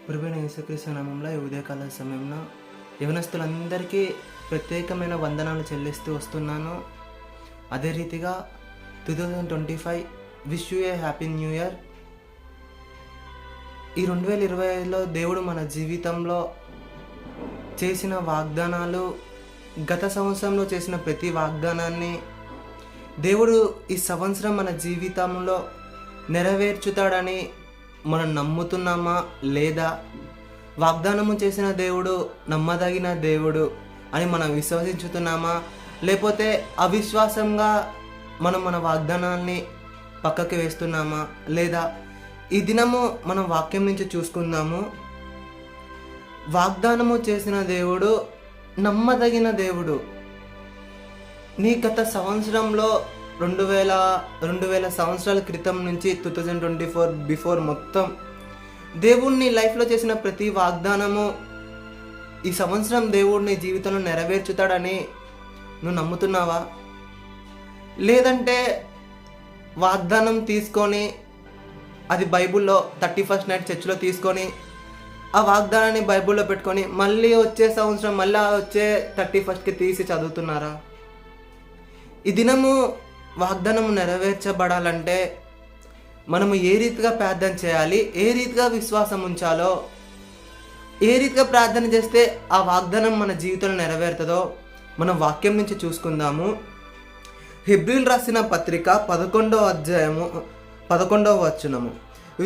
ప్రభువైన యేసుక్రీస్తు నామములో ఈ ఉదయకాల సమయంలో యవనస్తులందరికీ ప్రత్యేకమైన వందనాలు చెల్లిస్తూ వస్తున్నాను. అదే రీతిగా 2025 wish you A happy new year. ఈ 2025లో దేవుడు మన జీవితంలో చేసిన వాగ్దానాలు, గత సంవత్సరంలో చేసిన ప్రతి వాగ్దానాన్ని దేవుడు ఈ సంవత్సరం మన జీవితంలో నెరవేర్చుతాడని మనం నమ్ముతున్నామా లేదా? వాగ్దానము చేసిన దేవుడు నమ్మదగిన దేవుడు అని మనం విశ్వసించుతున్నామా, లేకపోతే అవిశ్వాసంగా మనం మన వాగ్దానాన్ని పక్కకి వేస్తున్నామా లేదా? ఈ దినము మనం వాక్యం నుంచి చూసుకుందాము. వాగ్దానము చేసిన దేవుడు నమ్మదగిన దేవుడు. నీ గత సంవత్సరంలో 2000 సంవత్సరాల క్రితం నుంచి 2024 బిఫోర్ మొత్తం దేవుడిని లైఫ్లో చేసిన ప్రతి వాగ్దానము ఈ సంవత్సరం దేవుడిని జీవితంలో నెరవేర్చుతాడని నువ్వు నమ్ముతున్నావా? లేదంటే వాగ్దానం తీసుకొని అది బైబిల్లో 31st నైట్ చర్చిలో తీసుకొని ఆ వాగ్దానాన్ని బైబిల్లో పెట్టుకొని మళ్ళీ వచ్చే సంవత్సరం మళ్ళీ వచ్చే 31st తీసి చదువుతున్నారా? ఈ దినము వాగ్దానము నెరవేర్చబడాలంటే మనము ఏ రీతిగా ప్రార్థన చేయాలి, ఏ రీతిగా విశ్వాసం ఉంచాలో, ఏ రీతిగా ప్రార్థన చేస్తే ఆ వాగ్దానం మన జీవితంలో నెరవేరుతుందో మనం వాక్యం నుంచి చూసుకుందాము. హెబ్రీయులు రాసిన పత్రిక 11వ అధ్యాయము 11వ వచనము.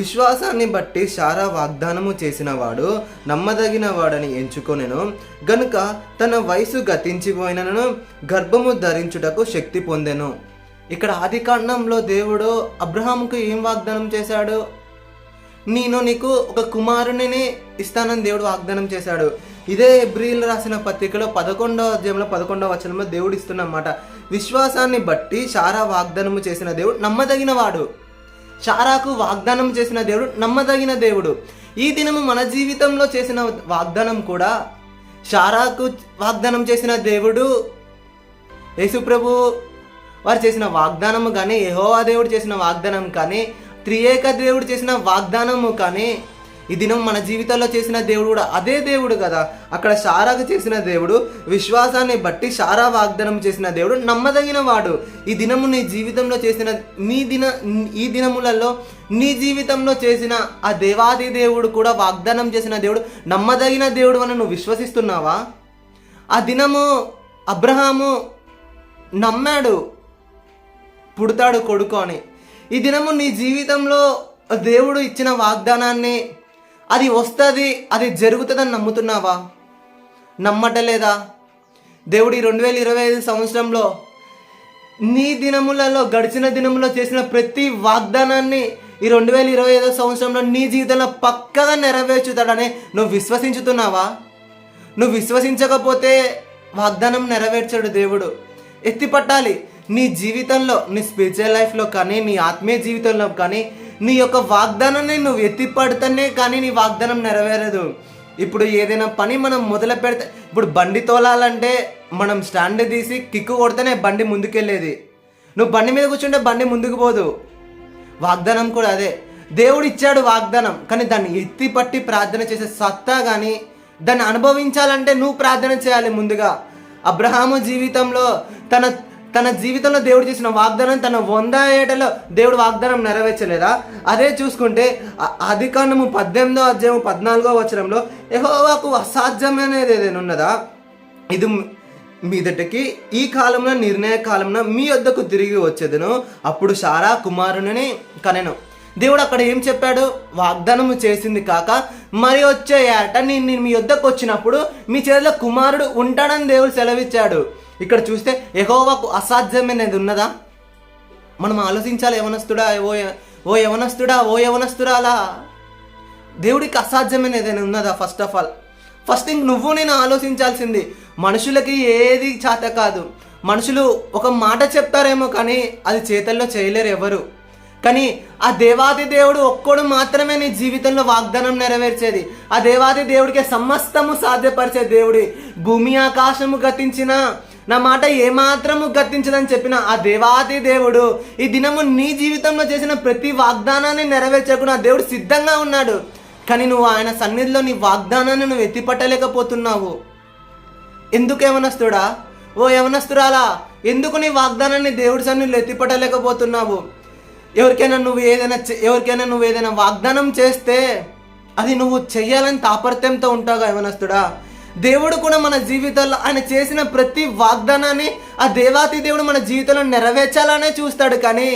విశ్వాసాన్ని బట్టి శారా వాగ్దానము చేసినవాడు నమ్మదగిన వాడని ఎంచుకొనెను గనుక తన వయసు గతించిపోయినను గర్భము ధరించుటకు శక్తి పొందెను. ఇక్కడ ఆదికాండంలో దేవుడు అబ్రహాముకు ఏం వాగ్దానం చేశాడు? నేను నీకు ఒక కుమారుని ఇస్తానని దేవుడు వాగ్దానం చేశాడు. ఇదే హెబ్రీయులు రాసిన పత్రికలో 11వ అధ్యాయంలో 11వ వచనంలో దేవుడు ఇస్తున్నమాట. విశ్వాసాన్ని బట్టి శారా వాగ్దానము చేసిన దేవుడు నమ్మదగిన వాడు. శారాకు వాగ్దానం చేసిన దేవుడు నమ్మదగిన దేవుడు. ఈ దినము మన జీవితంలో చేసిన వాగ్దానం కూడా శారాకు వాగ్దానం చేసిన దేవుడు యేసుప్రభు వారు చేసిన వాగ్దానము కానీ, యెహోవా దేవుడు చేసిన వాగ్దానం కానీ, త్రియేక దేవుడు చేసిన వాగ్దానము కానీ ఈ దినం మన జీవితంలో చేసిన దేవుడు కూడా అదే దేవుడు కదా. అక్కడ శారాకు చేసిన దేవుడు విశ్వాసాన్ని బట్టి శారా వాగ్దానం చేసిన దేవుడు నమ్మదగిన వాడు. ఈ దినము నీ జీవితంలో చేసిన ఈ దినములలో నీ జీవితంలో చేసిన ఆ దేవాది దేవుడు కూడా వాగ్దానం చేసిన దేవుడు నమ్మదగిన దేవుడు అని నువ్వు విశ్వసిస్తున్నావా? ఆ దినము అబ్రహాము నమ్మాడు, పుడతాడు కొడుకు అని. ఈ దినము నీ జీవితంలో దేవుడు ఇచ్చిన వాగ్దానాన్ని అది వస్తుంది, అది జరుగుతుందని నమ్ముతున్నావా? నమ్మటలేదా? దేవుడు ఈ 2025 సంవత్సరంలో నీ దినములలో గడిచిన దినములో చేసిన ప్రతి వాగ్దానాన్ని ఈ 2025 సంవత్సరంలో నీ జీవితంలో పక్కగా నెరవేర్చుతాడని నువ్వు విశ్వసించుతున్నావా? నువ్వు విశ్వసించకపోతే వాగ్దానం నెరవేర్చాడు దేవుడు. ఎత్తిపట్టాలి. నీ జీవితంలో, నీ స్పిరిచువల్ లైఫ్లో కానీ, నీ ఆత్మీయ జీవితంలో కానీ నీ యొక్క వాగ్దానాన్ని నువ్వు ఎత్తిపడితేనే కానీ నీ వాగ్దానం నెరవేరదు. ఇప్పుడు ఏదైనా పని మనం మొదలు పెడితే, ఇప్పుడు బండి తోలాలంటే మనం స్టాండ్ తీసి కిక్కు కొడితేనే బండి ముందుకెళ్ళేది. నువ్వు బండి మీద కూర్చుంటే బండి ముందుకు పోదు. వాగ్దానం కూడా అదే. దేవుడు ఇచ్చాడు వాగ్దానం, కానీ దాన్ని ఎత్తిపట్టి ప్రార్థన చేసే సత్తా కానీ, దాన్ని అనుభవించాలంటే నువ్వు ప్రార్థన చేయాలి ముందుగా. అబ్రహాము జీవితంలో తన జీవితంలో దేవుడు చేసిన వాగ్దానం తన 100 ఏటలో దేవుడు వాగ్దానం నెరవేర్చలేదా? అదే చూసుకుంటే ఆదికాండము 18వ అధ్యాయం 14వ వచనంలో యెహోవాకు అసాధ్యమైనది ఏదైనా ఉన్నదా? ఇది మీదటికి ఈ కాలంలో నిర్ణయ కాలంలో మీ వద్దకు తిరిగి వచ్చేదను, అప్పుడు శారా కుమారుని కనెను. దేవుడు అక్కడ ఏం చెప్పాడు? వాగ్దానము చేసింది కాక మరి వచ్చే ఏట నేను మీ వద్దకు వచ్చినప్పుడు మీ చేతిలో కుమారుడు ఉంటాడని దేవుడు సెలవిచ్చాడు. ఇక్కడ చూస్తే యెహోవాకు అసాధ్యమైనది ఉన్నదా? మనం ఆలోచించాలి. ఓ యవనస్తురాలా, దేవుడికి అసాధ్యమైనది ఏదైనా ఉన్నదా? ఫస్ట్ థింగ్ నువ్వు నేను ఆలోచించాల్సింది. మనుషులకి ఏది చేత కాదు. మనుషులు ఒక మాట చెప్తారేమో కానీ అది చేతల్లో చేయలేరు ఎవరు. కానీ ఆ దేవాది దేవుడు ఒక్కడు మాత్రమే నీ జీవితంలో వాగ్దానం నెరవేర్చేది. ఆ దేవాది దేవుడికి సమస్తము సాధ్యపరిచే దేవుడి. భూమి ఆకాశము గతించిన నా మాట ఏమాత్రము గతించదని చెప్పిన ఆ దేవాది దేవుడు ఈ దినము నీ జీవితంలో చేసిన ప్రతి వాగ్దానాన్ని నెరవేర్చకుండా దేవుడు సిద్ధంగా ఉన్నాడు. కానీ నువ్వు ఆయన సన్నిధిలో నీ వాగ్దానాన్ని నువ్వు ఎత్తిపట్టలేకపోతున్నావు. ఎందుకు యవనస్తుడా, ఓ యవనస్తురాలా, ఎందుకు నీ వాగ్దానాన్ని దేవుడి సన్నిధిలో ఎత్తిపట్టలేకపోతున్నావు? ఎవరికైనా నువ్వు ఏదైనా వాగ్దానం చేస్తే అది నువ్వు చెయ్యాలని తాపత్రయంతో ఉంటావుగా యవనస్తుడా. దేవుడు కూడా మన జీవితంలో ఆయన చేసిన ప్రతి వాగ్దానాన్ని ఆ దేవాతి దేవుడు మన జీవితంలో నెరవేర్చాలనే చూస్తాడు. కానీ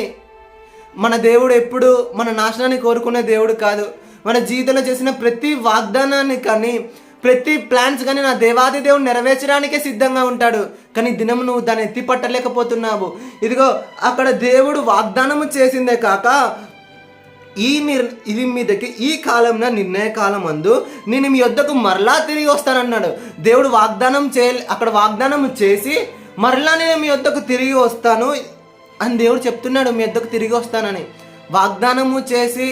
మన దేవుడు ఎప్పుడు మన నాశనాన్ని కోరుకునే దేవుడు కాదు. మన జీవితంలో చేసిన ప్రతి వాగ్దానాన్ని కానీ ప్రతి ప్లాన్స్ కానీ నా దేవాది దేవుడు నెరవేర్చడానికే సిద్ధంగా ఉంటాడు. కానీ దినం నువ్వు దాన్ని ఎత్తి పట్టలేకపోతున్నావు. ఇదిగో అక్కడ దేవుడు వాగ్దానము చేసిందే కాక ఇది మీదకి ఈ కాలంలో నిర్ణయ కాలం అందు నేను మీ యొద్దకు మరలా తిరిగి వస్తానన్నాడు. దేవుడు అక్కడ వాగ్దానం చేసి మరలా నేను మీ యొద్దకు తిరిగి వస్తాను అని దేవుడు చెప్తున్నాడు. మీ యొద్దకు తిరిగి వస్తానని వాగ్దానము చేసి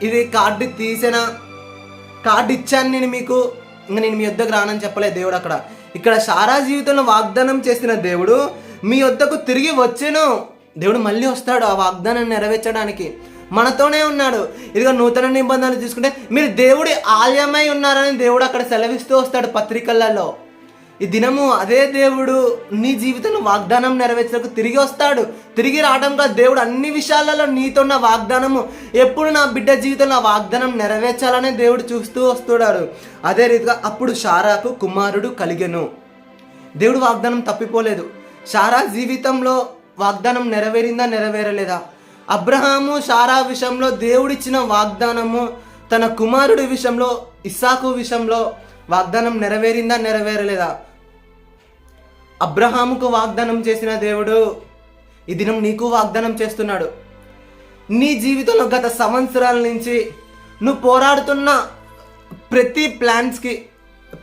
ఇది కార్డు ఇచ్చాను నేను మీకు, ఇంకా నేను మీ యొద్దకు రానని చెప్పలేదు దేవుడు. ఇక్కడ సారా జీవితంలో వాగ్దానం చేసిన దేవుడు మీ యొద్దకు తిరిగి వచ్చాను. దేవుడు మళ్ళీ వస్తాడు ఆ వాగ్దానాన్ని నెరవేర్చడానికి. మనతోనే ఉన్నాడు. ఇదిగో నూతన నిబంధనలు తీసుకుంటే మీరు దేవుడి ఆలయమై ఉన్నారని దేవుడు అక్కడ సెలవిస్తూ వస్తాడు పత్రికలలో. ఈ దినము అదే దేవుడు నీ జీవితంలో వాగ్దానం నెరవేర్చడానికి తిరిగి వస్తాడు. తిరిగి రావడం కాదు, దేవుడు అన్ని విషయాలలో నీతో ఉన్న వాగ్దానము ఎప్పుడు నా బిడ్డ జీవితంలో ఆ వాగ్దానం నెరవేర్చాలనే దేవుడు చూస్తూ వస్తున్నాడు. అదే రీతిగా అప్పుడు శారాకు కుమారుడు కలిగెను. దేవుడు వాగ్దానం తప్పిపోలేదు. శారా జీవితంలో వాగ్దానం నెరవేరిందా నెరవేరలేదా? అబ్రహాము శారా విషయంలో దేవుడిచ్చిన వాగ్దానము తన కుమారుడి విషయంలో ఇస్సాకు విషయంలో వాగ్దానం నెరవేరిందా నెరవేరలేదా? అబ్రహాముకు వాగ్దానం చేసిన దేవుడు ఈ దినం నీకు వాగ్దానం చేస్తున్నాడు. నీ జీవితంలో గత సంవత్సరాల నుంచి నువ్వు పోరాడుతున్న ప్రతి ప్లాన్స్కి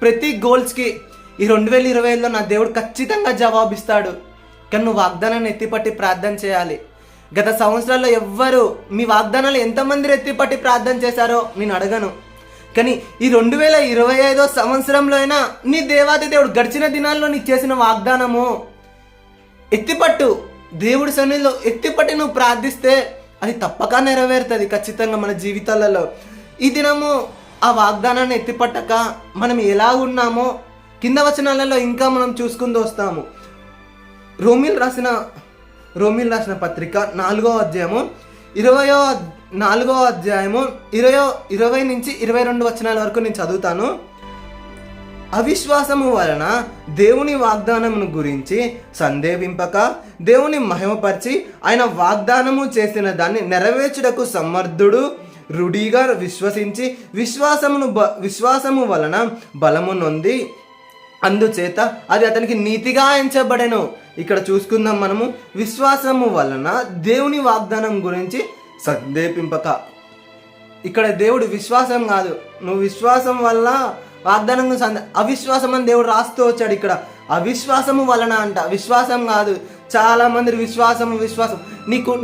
ప్రతి గోల్స్కి ఈ 2025లో నా దేవుడు ఖచ్చితంగా జవాబిస్తాడు. కానీ నువ్వు వాగ్దానాన్ని ఎత్తిపట్టి ప్రార్థన చేయాలి. గత సంవత్సరాల్లో ఎవ్వరు మీ వాగ్దానాలు ఎంతమంది ఎత్తిపట్టి ప్రార్థన చేశారో నేను అడగను. కానీ ఈ 2025 సంవత్సరంలో అయినా నీ దేవాది దేవుడు గడిచిన దినాల్లో నీకు చేసిన వాగ్దానము ఎత్తిపట్టు. దేవుడి సన్నిధిలో ఎత్తిపట్టి నువ్వు ప్రార్థిస్తే అది తప్పక నెరవేరుతుంది ఖచ్చితంగా మన జీవితాలలో. ఈ దినము ఆ వాగ్దానాన్ని ఎత్తిపట్టక మనం ఎలా ఉన్నామో కింద వచనాలలో ఇంకా మనం చూసుకుంటూ వస్తాము. రోమిల్ రాసిన పత్రిక 4వ అధ్యాయము 20 నుంచి 22 వచనాల వరకు నేను చదువుతాను. అవిశ్వాసము వలన దేవుని వాగ్దానమును గురించి సందేహింపక దేవుని మహిమపరిచి ఆయన వాగ్దానము చేసిన దాన్ని నెరవేర్చుటకు సమర్థుడు రుడిగా విశ్వసించి విశ్వాసము వలన బలము నొంది అందుచేత అది అతనికి నీతిగా ఎంచబడెను. ఇక్కడ చూసుకుందాం మనము. విశ్వాసము వలన దేవుని వాగ్దానం గురించి సందేహింపక. ఇక్కడ దేవుడు విశ్వాసం కాదు, నువ్వు విశ్వాసం వల్ల వాగ్దానం అవిశ్వాసం అని దేవుడు రాస్తూ వచ్చాడు. ఇక్కడ అవిశ్వాసము వలన అంట, విశ్వాసం కాదు. చాలా మంది విశ్వాసం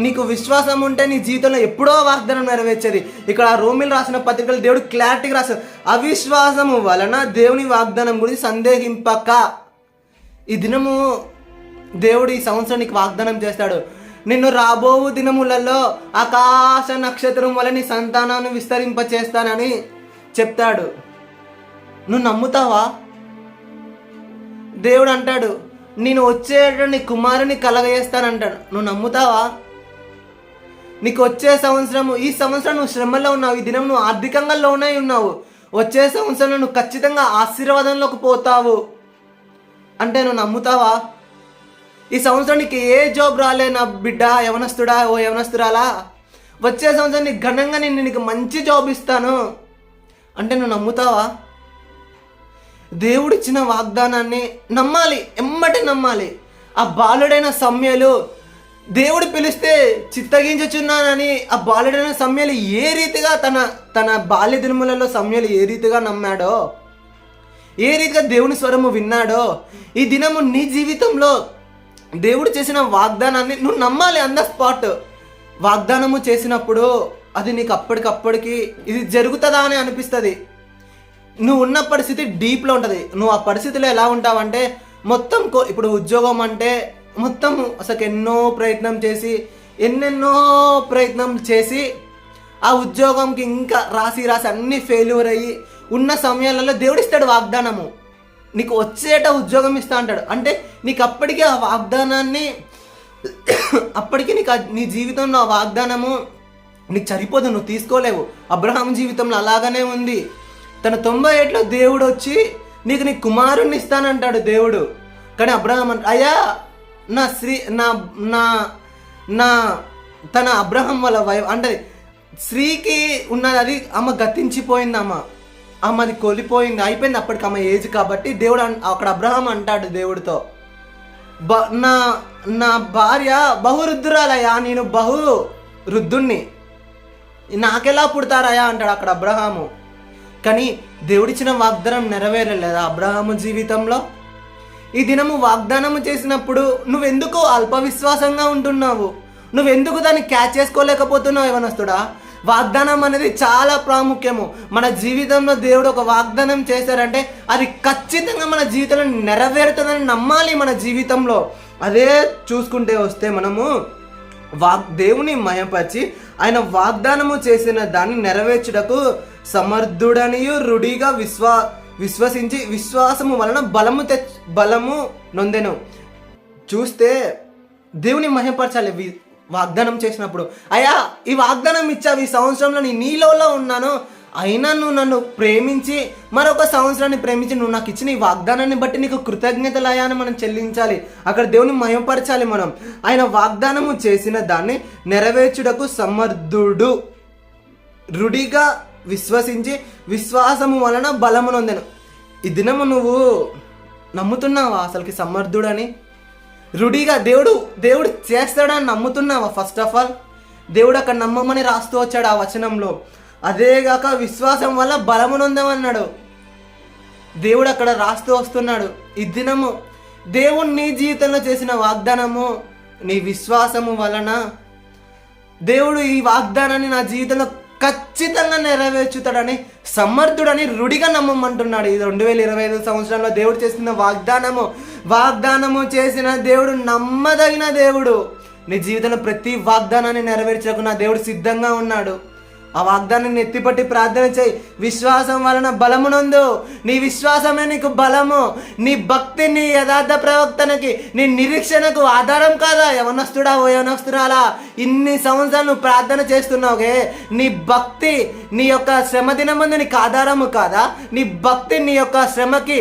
నీకు విశ్వాసం ఉంటే నీ జీవితంలో ఎప్పుడో వాగ్దానం నెరవేర్చేది. ఇక్కడ రోమిల్ రాసిన పత్రికలు దేవుడు క్లారిటీగా రాశాడు. అవిశ్వాసము వలన దేవుని వాగ్దానం గురించి సందేహింపక. ఈ దినము దేవుడు ఈ సంవత్సరం నీకు వాగ్దానం చేస్తాడు. నిన్ను రాబోవు దినములలో ఆకాశ నక్షత్రం వల్ల నీ సంతానాన్ని విస్తరింపచేస్తానని చెప్తాడు. నువ్వు నమ్ముతావా? దేవుడు అంటాడు నేను వచ్చేటప్పుడు నీ కుమారుని కలగజేస్తానంటాడు. నువ్వు నమ్ముతావా? నీకు వచ్చే సంవత్సరము, ఈ సంవత్సరం నువ్వు శ్రమలో ఉన్నావు, ఈ దినం నువ్వు ఆర్థికంగా లోనై ఉన్నావు. వచ్చే సంవత్సరంలో నువ్వు ఖచ్చితంగా ఆశీర్వాదంలోకి పోతావు అంటే నువ్వు నమ్ముతావా? ఈ సంవత్సరం నీకు ఏ జాబ్ రాలే నా బిడ్డ, యవనస్తుడా, ఓ యవనస్తురాలా, వచ్చే సంవత్సరం నీకు ఘనంగా నీకు మంచి జాబ్ ఇస్తాను అంటే నువ్వు నమ్ముతావా? దేవుడిచ్చిన వాగ్దానాన్ని నమ్మాలి, ఎమ్మటి నమ్మాలి. ఆ బాలుడైన సమయలు దేవుడు పిలిస్తే చిత్తగించుచున్నానని ఆ బాలుడైన సమయలు ఏ రీతిగా తన బాల్య దినములలో సమయలు ఏ రీతిగా నమ్మాడో, ఏ రీతిగా దేవుని స్వరము విన్నాడో, ఈ దినము నీ జీవితంలో దేవుడు చేసిన వాగ్దానాన్ని నువ్వు నమ్మాలి. ఆన్ ద స్పాట్ వాగ్దానము చేసినప్పుడు అది నీకు అప్పటికప్పటికి ఇది జరుగుతుందా అని అనిపిస్తుంది. నువ్వు ఉన్న పరిస్థితి డీప్లో ఉంటుంది. నువ్వు ఆ పరిస్థితిలో ఎలా ఉంటావంటే మొత్తం ఇప్పుడు ఉద్యోగం అంటే మొత్తం అసలు ఎన్నెన్నో ప్రయత్నం చేసి ఆ ఉద్యోగంకి ఇంకా రాసి అన్ని ఫెయిల్యూర్ అయ్యి ఉన్న సమయాలలో దేవుడు ఇస్తాడు వాగ్దానము, నీకు వచ్చేట ఉద్యోగం ఇస్తా అంటాడు. అంటే నీకు అప్పటికే ఆ వాగ్దానాన్ని అప్పటికి నీకు నీ జీవితంలో ఆ వాగ్దానము నీకు సరిపోదు, నువ్వు తీసుకోలేవు. అబ్రహాం జీవితంలో అలాగనే ఉంది. తన 90 ఏళ్ళలో దేవుడు వచ్చి నీ కుమారుణ్ణి ఇస్తానంటాడు దేవుడు. కానీ అబ్రహాం అయ్యా నా నా తన అబ్రహాం వాళ్ళ వైఫ్ అంటే స్త్రీకి ఉన్నది, అది ఆమె గతించిపోయింది, ఆమె అది కోల్పోయింది, అయిపోయింది అప్పటికి ఆమె ఏజ్. కాబట్టి దేవుడు అక్కడ అబ్రహాం అంటాడు దేవుడితో, నా భార్య బహురుద్ధురాలయ్యా, నేను బహు వృద్ధుణ్ణి, నాకెలా పుడతారయ్యా అంటాడు అక్కడ అబ్రహాము. కానీ దేవుడిచ్చిన వాగ్దానం నెరవేరలేదా అబ్రహాము జీవితంలో? ఈ దినము వాగ్దానము చేసినప్పుడు నువ్వెందుకు అల్ప విశ్వాసంగా ఉంటున్నావు? నువ్వెందుకు దాన్ని క్యాచ్ చేసుకోలేకపోతున్నావు యవనస్తుడా? వాగ్దానం అనేది చాలా ప్రాముఖ్యము. మన జీవితంలో దేవుడు ఒక వాగ్దానం చేశారంటే అది ఖచ్చితంగా మన జీవితంలో నెరవేరుతుందని నమ్మాలి మన జీవితంలో. అదే చూసుకుంటే వస్తే మనము దేవుని మయపరిచి ఆయన వాగ్దానము చేసిన దాన్ని నెరవేర్చుటకు సమర్థుడనియు రుడిగా విశ్వసించి విశ్వాసము వలన బలము నొందెను. చూస్తే దేవుని మహిమపరచాలి వాగ్దానం చేసినప్పుడు. అయ్యా ఈ వాగ్దానం ఇచ్చావు, ఈ సంవత్సరంలో నీలో ఉన్నాను, అయినా నువ్వు నన్ను ప్రేమించి మరొక సంవత్సరాన్ని ప్రేమించి నువ్వు నాకు ఇచ్చిన ఈ వాగ్దానాన్ని బట్టి నీకు కృతజ్ఞతలు అయ్యా అని మనం చెల్లించాలి. అక్కడ దేవుని మహిమపరచాలి మనం. ఆయన వాగ్దానము చేసిన దాన్ని నెరవేర్చుటకు సమర్థుడు, రుడిగా విశ్వసించి విశ్వాసము వలన బలము నొందెను. ఈ దినము నువ్వు నమ్ముతున్నావా అసలుకి సమర్థుడని? రుడిగా దేవుడు చేస్తాడని నమ్ముతున్నావా? ఫస్ట్ ఆఫ్ ఆల్ దేవుడు అక్కడ నమ్మమని రాస్తూ వచ్చాడు ఆ వచనంలో. అదేగాక విశ్వాసం వల్ల బలము నొందమన్నాడు దేవుడు అక్కడ రాస్తూ వస్తున్నాడు. ఈ దినము దేవుడు నీ జీవితంలో చేసిన వాగ్దానము నీ విశ్వాసము వలన దేవుడు ఈ వాగ్దానాన్ని నా జీవితంలో ఖచ్చితంగా నెరవేర్చుతాడని సమర్థుడని రుడిగా నమ్మమంటున్నాడు. ఇది 2025 సంవత్సరంలో దేవుడు చేసిన వాగ్దానము చేసిన దేవుడు నమ్మదగిన దేవుడు. నీ జీవితంలో ప్రతి వాగ్దానాన్ని నెరవేర్చకు నా దేవుడు సిద్ధంగా ఉన్నాడు. ఆ వాగ్దానాన్ని ఎత్తిపట్టి ప్రార్థన చేయి. విశ్వాసం వలన బలమునందు, నీ విశ్వాసమే నీకు బలము. నీ భక్తి నీ యథార్థ ప్రవర్తనకి, నీ నిరీక్షణకు ఆధారం కాదా? యవనస్తుడా ఓ యవనస్తురాలా, ఇన్ని సంవత్సరాలు నువ్వు ప్రార్థన చేస్తున్నావుగే, నీ భక్తి నీ యొక్క శ్రమ దినమందు నీకు ఆధారము కాదా? నీ భక్తి నీ యొక్క శ్రమకి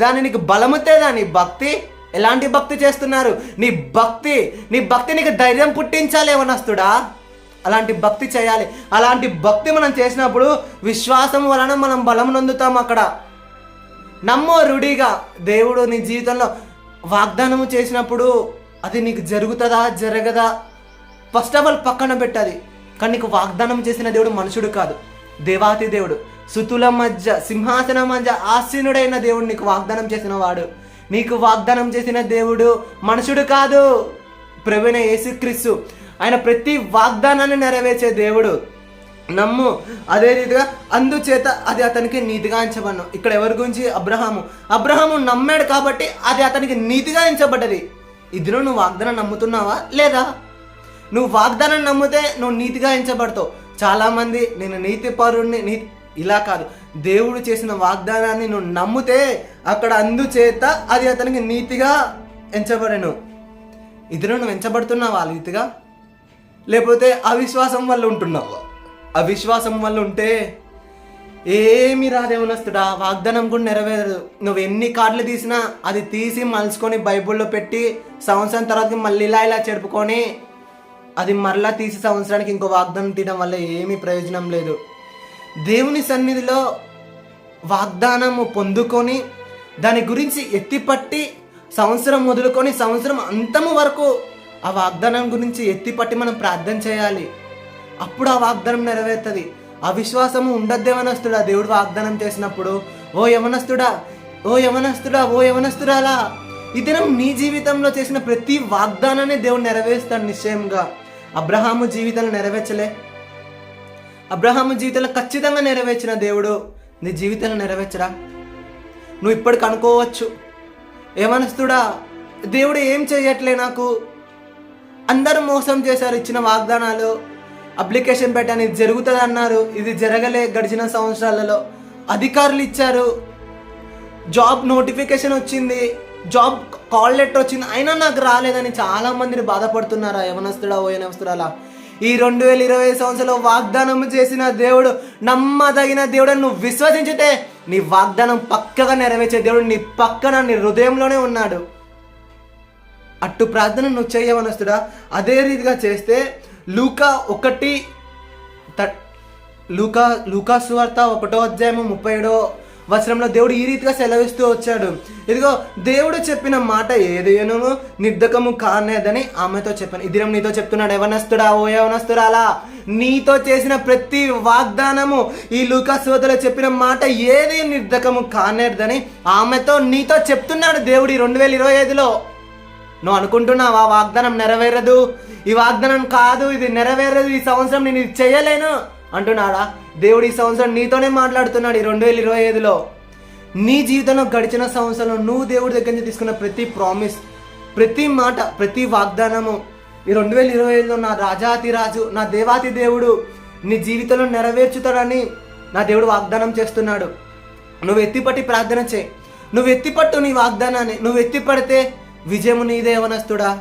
దాని నీకు బలముతేదా? నీ భక్తి ఎలాంటి భక్తి చేస్తున్నారు? నీ భక్తి నీకు ధైర్యం పుట్టించాలి యవనస్తుడా. అలాంటి భక్తి చేయాలి. అలాంటి భక్తి మనం చేసినప్పుడు విశ్వాసం వలన మనం బలం నొందుతాం. అక్కడ నమ్మో రుడిగా. దేవుడు నీ జీవితంలో వాగ్దానము చేసినప్పుడు అది నీకు జరుగుతుందా జరగదా ఫస్ట్ ఆఫ్ ఆల్ పక్కన పెట్టాలి. కానీ నీకు వాగ్దానం చేసిన దేవుడు మనుషుడు కాదు, దేవాతి దేవుడు, సుతుల మధ్య సింహాసనం మధ్య ఆసీనుడైన దేవుడు నీకు వాగ్దానం చేసిన వాడు. నీకు వాగ్దానం చేసిన దేవుడు మనుషుడు కాదు, ప్రభువైన యేసుక్రీస్తు. ఆయన ప్రతి వాగ్దానాన్ని నెరవేర్చే దేవుడు. నమ్ము. అదే రీతిగా అందుచేత అది అతనికి నీతిగా ఎంచబడను. ఇక్కడ ఎవరి గురించి? అబ్రహాము నమ్మాడు కాబట్టి అది అతనికి నీతిగా ఎంచబడ్డది. ఇది నువ్వు వాగ్దానం నమ్ముతున్నావా లేదా? నువ్వు వాగ్దానం నమ్మితే నువ్వు నీతిగా ఎంచబడతావు. చాలామంది నేను నీతిపరుణ్ణి ఇలా కాదు, దేవుడు చేసిన వాగ్దానాన్ని నువ్వు నమ్మితే అక్కడ అందుచేత అది అతనికి నీతిగా ఎంచబడను. ఇది నువ్వు ఎంచబడుతున్నావా నీతిగా? లేకపోతే అవిశ్వాసం వల్ల ఉంటున్నావు? అవిశ్వాసం వల్ల ఉంటే ఏమి రాదేమనస్తుడా, వాగ్దానం కూడా నెరవేరదు. నువ్వు ఎన్ని కార్డులు తీసినా అది తీసి మలుచుకొని బైబిల్లో పెట్టి సంవత్సరం తర్వాత మళ్ళీ ఇలా చెడుపుకొని అది మరలా తీసి సంవత్సరానికి ఇంకో వాగ్దానం తీయడం వల్ల ఏమీ ప్రయోజనం లేదు. దేవుని సన్నిధిలో వాగ్దానము పొందుకొని దాని గురించి ఎత్తిపట్టి సంవత్సరం మొదలుకొని సంవత్సరం అంతము వరకు ఆ వాగ్దానం గురించి ఎత్తిపట్టి మనం ప్రార్థన చేయాలి. అప్పుడు ఆ వాగ్దానం నెరవేరుతుంది. అవిశ్వాసము ఉండద్దేమనస్తుడా దేవుడు వాగ్దానం చేసినప్పుడు. ఓ యవనస్తుడా, ఓ యవనస్తురాలా, ఈ దినం నీ జీవితంలో చేసిన ప్రతి వాగ్దానాన్ని దేవుడు నెరవేరుస్తాడు నిశ్చయంగా. అబ్రహాము జీవితంలో నెరవేర్చలే? అబ్రహాము జీవితంలో ఖచ్చితంగా నెరవేర్చిన దేవుడు నీ జీవితంలో నెరవేర్చరా? నువ్వు ఇప్పటికి అనుకోవచ్చు, యవనస్తుడా దేవుడు ఏం చేయట్లే, నాకు అందరూ మోసం చేశారు ఇచ్చిన వాగ్దానాలు, అప్లికేషన్ పెట్టాను, ఇది జరుగుతుంది అన్నారు, ఇది జరగలే. గడిచిన సంవత్సరాలలో అధికారులు ఇచ్చారు, జాబ్ నోటిఫికేషన్ వచ్చింది, జాబ్ కాల్ లెటర్ వచ్చింది, అయినా నాకు రాలేదని చాలామంది బాధపడుతున్నారా? యవనస్తుడా ఓ యవనస్తురాలా, ఈ 2020 సంవత్సరంలో వాగ్దానం చేసిన దేవుడు నమ్మదగిన దేవుడు. నువ్వు విశ్వసించితే నీ వాగ్దానం పక్కగా నెరవేర్చే దేవుడు నీ పక్కన, నీ హృదయంలోనే ఉన్నాడు. అట్టు ప్రార్థన నువ్వు చేయవనస్తుడా. అదే రీతిగా చేస్తే లూకా సువార్త 1:37 దేవుడు ఈ రీతిగా సెలవిస్తూ వచ్చాడు. ఇదిగో దేవుడు చెప్పిన మాట ఏదేను నిర్ధకము కానేదని ఆమెతో చెప్పాను. ఇది నీతో చెప్తున్నాడు యవనస్తుడా ఓ యవనస్తురాలా, నీతో చేసిన ప్రతి వాగ్దానము ఈ లూకా సువార్తలో చెప్పిన మాట ఏది నిర్ధకము కానేదని ఆమెతో నీతో చెప్తున్నాడు దేవుడు. 2025లో నువ్వు అనుకుంటున్నావా వాగ్దానం నెరవేరదు, ఈ వాగ్దానం కాదు, ఇది నెరవేరదు, ఈ సంవత్సరం నేను ఇది చేయలేను అంటున్నాడా? దేవుడు ఈ సంవత్సరం నీతోనే మాట్లాడుతున్నాడు. ఈ 2025లో నీ జీవితంలో గడిచిన సంవత్సరంలో నువ్వు దేవుడి దగ్గర నుంచి తీసుకున్న ప్రతి ప్రామిస్, ప్రతి మాట, ప్రతి వాగ్దానము ఈ 2025లో నా రాజాతిరాజు, నా దేవాతి దేవుడు నీ జీవితంలో నెరవేర్చుతాడని నా దేవుడు వాగ్దానం చేస్తున్నాడు. నువ్వు ఎత్తిపట్టి ప్రార్థన చేయి, నువ్వు ఎత్తిపట్టు నీ వాగ్దానాన్ని, నువ్వు ఎత్తిపడితే విజయము నీదే యవనస్తుడా.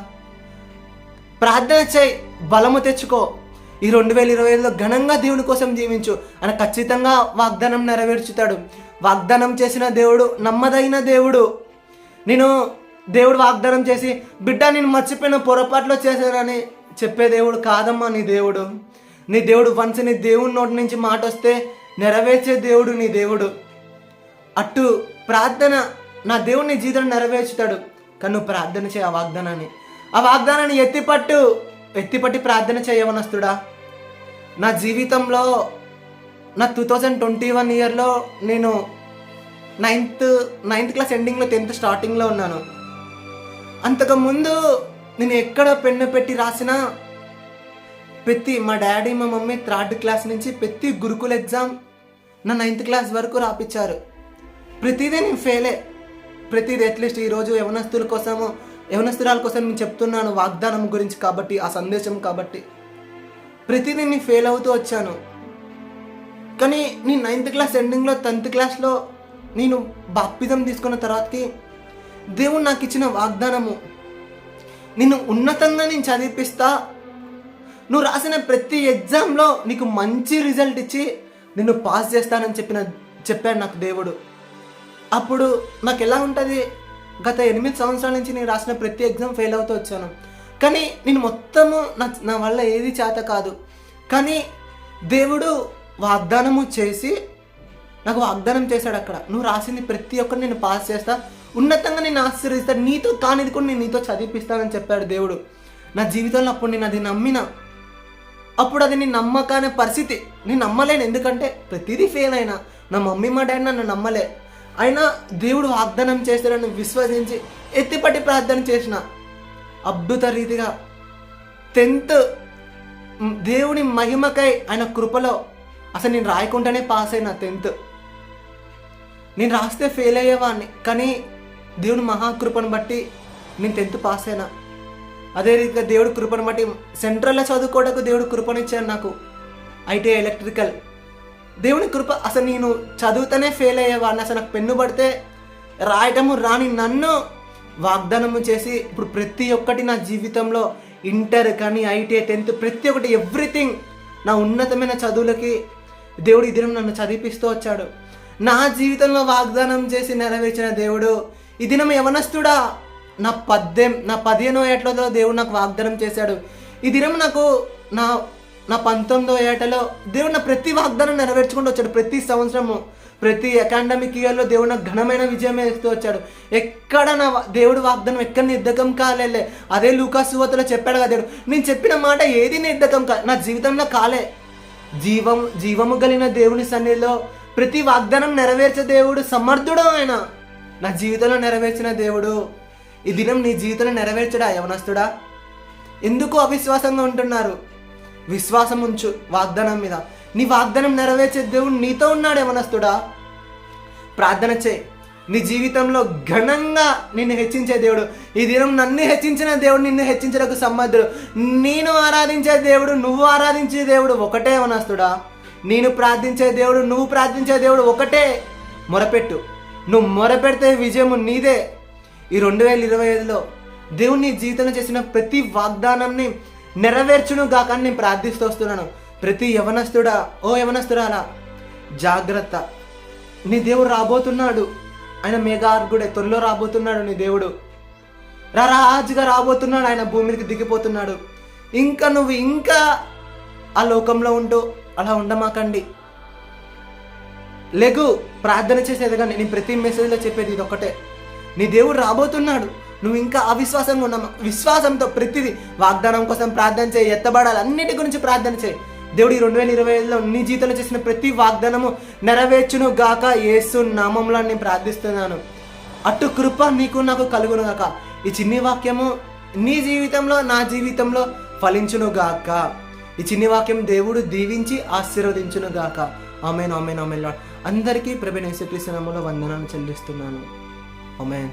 ప్రార్థన చేయి, బలము తెచ్చుకో. ఈ 2025లో ఘనంగా దేవుని కోసం జీవించు, ఆయన ఖచ్చితంగా వాగ్దానం నెరవేర్చుతాడు. వాగ్దానం చేసిన దేవుడు నమ్మదగిన దేవుడు. దేవుడు వాగ్దానం చేసి బిడ్డ నేను మర్చిపోయిన పొరపాట్లో చేశానని చెప్పే దేవుడు కాదమ్మా నీ దేవుడు. నీ దేవుడు వన్స్ నీ దేవుడి నోటి నుంచి మాట వస్తే నెరవేర్చే దేవుడు నీ దేవుడు. అట్టు ప్రార్థన నా దేవుడు నీ జీవితం నెరవేర్చుతాడు. కానీ నువ్వు ప్రార్థన చేయి, ఆ వాగ్దానాన్ని ఎత్తిపట్టి ప్రార్థన చేయవనస్తుడా. నా జీవితంలో నా 2021 ఇయర్లో నేను నైన్త్ క్లాస్ ఎండింగ్లో 10th స్టార్టింగ్లో ఉన్నాను. అంతకుముందు నేను ఎక్కడ పెన్ను పెట్టి రాసినా మా డాడీ మా మమ్మీ 3rd క్లాస్ నుంచి ప్రతి గురుకుల ఎగ్జామ్ నా 9th క్లాస్ వరకు రాపించారు. ప్రతిదీ నేను ఫెయిలే. ప్రతిదీ అట్లీస్ట్ ఈరోజు యవనస్తురాల కోసం నేను చెప్తున్నాను వాగ్దానం గురించి కాబట్టి, ఆ సందేశం కాబట్టి ప్రతిదీ నేను ఫెయిల్ అవుతూ వచ్చాను. కానీ నేను 9th క్లాస్ ఎండింగ్లో 10th క్లాస్లో నేను బాప్తిజం తీసుకున్న తర్వాతకి దేవుడు నాకు ఇచ్చిన వాగ్దానము, నిన్ను ఉన్నతంగా నేను చదివిపిస్తా, నువ్వు రాసిన ప్రతి ఎగ్జామ్లో నీకు మంచి రిజల్ట్ ఇచ్చి నిన్ను పాస్ చేస్తానని చెప్పాడు నాకు దేవుడు. అప్పుడు నాకు ఎలా ఉంటుంది, గత 8 సంవత్సరాల నుంచి నేను రాసిన ప్రతి ఎగ్జామ్ ఫెయిల్ అవుతూ వచ్చాను. కానీ నేను మొత్తము నా వల్ల ఏది చేత కాదు. కానీ దేవుడు వాగ్దానము చేసి నాకు వాగ్దానం చేశాడు. అక్కడ నువ్వు రాసింది ప్రతి ఒక్కరు నేను పాస్ చేస్తా, ఉన్నతంగా నేను ఆశీర్వదిస్తాను, నీతో కానిది కూడా నేను నీతో చదివిపిస్తానని చెప్పాడు దేవుడు నా జీవితంలో. అప్పుడు నేను అది నమ్మిన. అప్పుడు అది నేను నమ్మకానే పరిస్థితి, నేను నమ్మలేను. ఎందుకంటే ప్రతిదీ ఫెయిల్ అయినా, నా మమ్మీ మా డాడీ నన్ను నమ్మలే. అయినా దేవుడు వాగ్దానం చేస్తాడని విశ్వసించి ఎత్తిపట్టి ప్రార్థన చేసిన అద్భుత రీతిగా 10th దేవుని మహిమకై ఆయన కృపలో అసలు నేను రాయకుండానే పాస్ అయినా. 10th నేను రాస్తే ఫెయిల్ అయ్యేవాడిని, కానీ దేవుని మహాకృపను బట్టి నేను 10th పాస్ అయినా. అదే రీతిగా దేవుడు కృపను బట్టి సెంట్రల్లో చదువుకోవడానికి దేవుడు కృపనిచ్చాడు నాకు, ఐటీఐ ఎలక్ట్రికల్. దేవుని కృప. అసలు నేను చదువుతూనే ఫెయిల్ అయ్యేవాడిని, అసలు నాకు పెన్ను పడితే రాయటము రాని నన్ను వాగ్దానము చేసి ఇప్పుడు ప్రతి ఒక్కటి నా జీవితంలో ఇంటర్ కానీ ఐటీఐ 10th ప్రతి ఒక్కటి ఎవ్రీథింగ్ నా ఉన్నతమైన చదువులకి దేవుడు ఈ దినం నన్ను చదివిపిస్తూ వచ్చాడు. నా జీవితంలో వాగ్దానం చేసి నెరవేర్చిన దేవుడు ఈ దినం యవనస్తుడా నా 15వ ఏటలో దేవుడు నాకు వాగ్దానం చేశాడు. ఈ దినం నాకు నా 19వ ఏటలో దేవుడు నా ప్రతి వాగ్దానం నెరవేర్చుకుంటూ వచ్చాడు. ప్రతి సంవత్సరము ప్రతి అకాడమిక్ ఇయర్లో దేవుడు నాకు ఘనమైన విజయమే ఇస్తూ వచ్చాడు. ఎక్కడ నా దేవుడు వాగ్దానం ఎక్కడ నిర్ధకం కాలే. అదే లూకా సువార్తలో చెప్పాడు కదా దేవుడు, నేను చెప్పిన మాట ఏది నిర్ధకం నా జీవితంలో కాలే. జీవము కలిగిన దేవుని సన్నిధిలో ప్రతి వాగ్దానం నెరవేర్చే దేవుడు సమర్థుడు. ఆయన నా జీవితంలో నెరవేర్చిన దేవుడు ఈ దినం నీ జీవితంలో నెరవేర్చడా యవనస్తుడా? ఎందుకు అవిశ్వాసంగా ఉంటున్నారు? విశ్వాసం ఉంచు వాగ్దానం మీద. నీ వాగ్దానం నెరవేర్చే దేవుడు నీతో ఉన్నాడు యవనస్తుడా. ప్రార్థన చేయి, నీ జీవితంలో ఘనంగా నిన్ను హెచ్చించే దేవుడు. ఈ దినం నన్ను హెచ్చించిన దేవుడు నిన్ను హెచ్చించడానికి సమర్థుడు. నేను ఆరాధించే దేవుడు, నువ్వు ఆరాధించే దేవుడు ఒకటే వనస్తుడా. నేను ప్రార్థించే దేవుడు, నువ్వు ప్రార్థించే దేవుడు ఒకటే. మొరపెట్టు. నువ్వు మొరపెడితే విజయము నీదే. ఈ 2025లో దేవుడు నీ జీవితంలో చేసిన ప్రతి వాగ్దానాన్ని నెరవేర్చును గాక అని నేను ప్రార్థిస్తూ వస్తున్నాను. ప్రతి యవనస్తుడా, ఓ యవనస్తురాలా, జాగ్రత్త. నీ దేవుడు రాబోతున్నాడు. ఆయన మేఘార్గుడే, త్వరలో రాబోతున్నాడు. నీ దేవుడు రాజుగా రాబోతున్నాడు. ఆయన భూమికి దిగిపోతున్నాడు. నువ్వు ఇంకా ఆ లోకంలో ఉంటూ అలా ఉండమాకండి. లెగు, ప్రార్థన చేసేది. కానీ నేను ప్రతి మెసేజ్లో చెప్పేది ఇది ఒక్కటే, నీ దేవుడు రాబోతున్నాడు. నువ్వు ఇంకా అవిశ్వాసంగా ఉన్నామా? విశ్వాసంతో ప్రతిదీ వాగ్దానం కోసం ప్రార్థన చేయి, ఎత్తబడాలి, అన్నిటి గురించి ప్రార్థన చేయి. దేవుడు ఈ 2025లో నీ జీవితంలో చేసిన ప్రతి వాగ్దానము నెరవేర్చును గాక యేసు నామములో నేను ప్రార్థిస్తున్నాను. అటు కృప నీకు నాకు కలుగును గాక. ఈ చిన్ని వాక్యము నీ జీవితంలో, నా జీవితంలో ఫలించును గాక. ఈ చిన్ని వాక్యం దేవుడు దీవించి ఆశీర్వదించును గాక. ఆమేన్, ఆమేన్, ఆమేన్. లార్డ్ అందరికీ ప్రభువైన యేసుక్రీస్తు నామములో వందనాలు చెల్లిస్తున్నాను. ఆమేన్.